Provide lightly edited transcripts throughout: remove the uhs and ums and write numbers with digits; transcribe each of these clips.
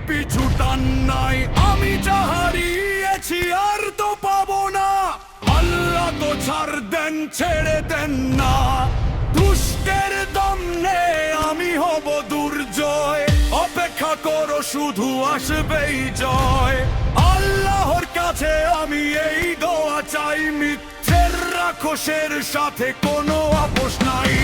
পিছু টান নাই। আমি যা হারিয়েছি আর তো পাবো না, আল্লাহ তো ছাড় দেন, ছেড়ে দেন না। দুষ্টের দমনে আমি হব দুর্জয়, অপেক্ষা করো শুধু আসবেই জয়। আল্লাহর কাছে আমি এই দোয়া চাই, মিথ্যের রাক্ষসের সাথে কোনো আপোষ নাই।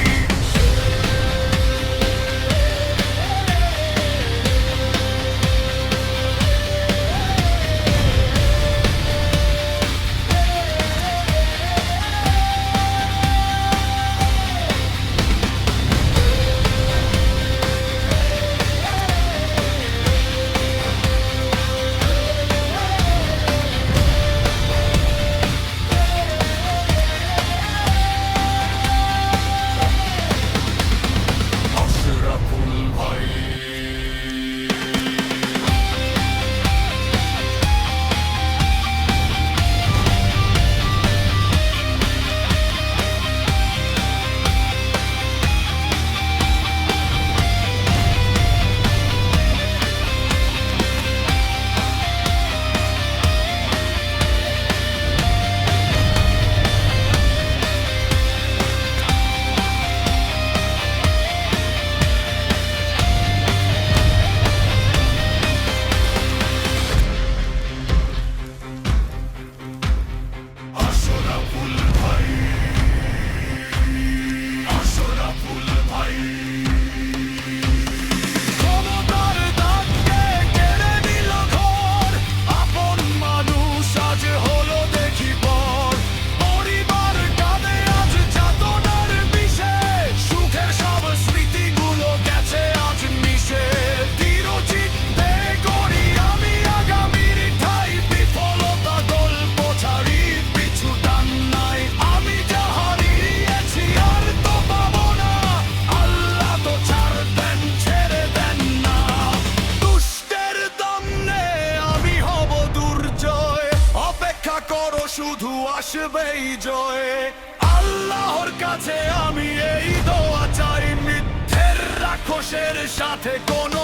শুধু আসবেই জয়। আল্লাহর কাছে আমি এই দোয়া চাই, মিথ্যের রাক্ষসের সাথে কোনো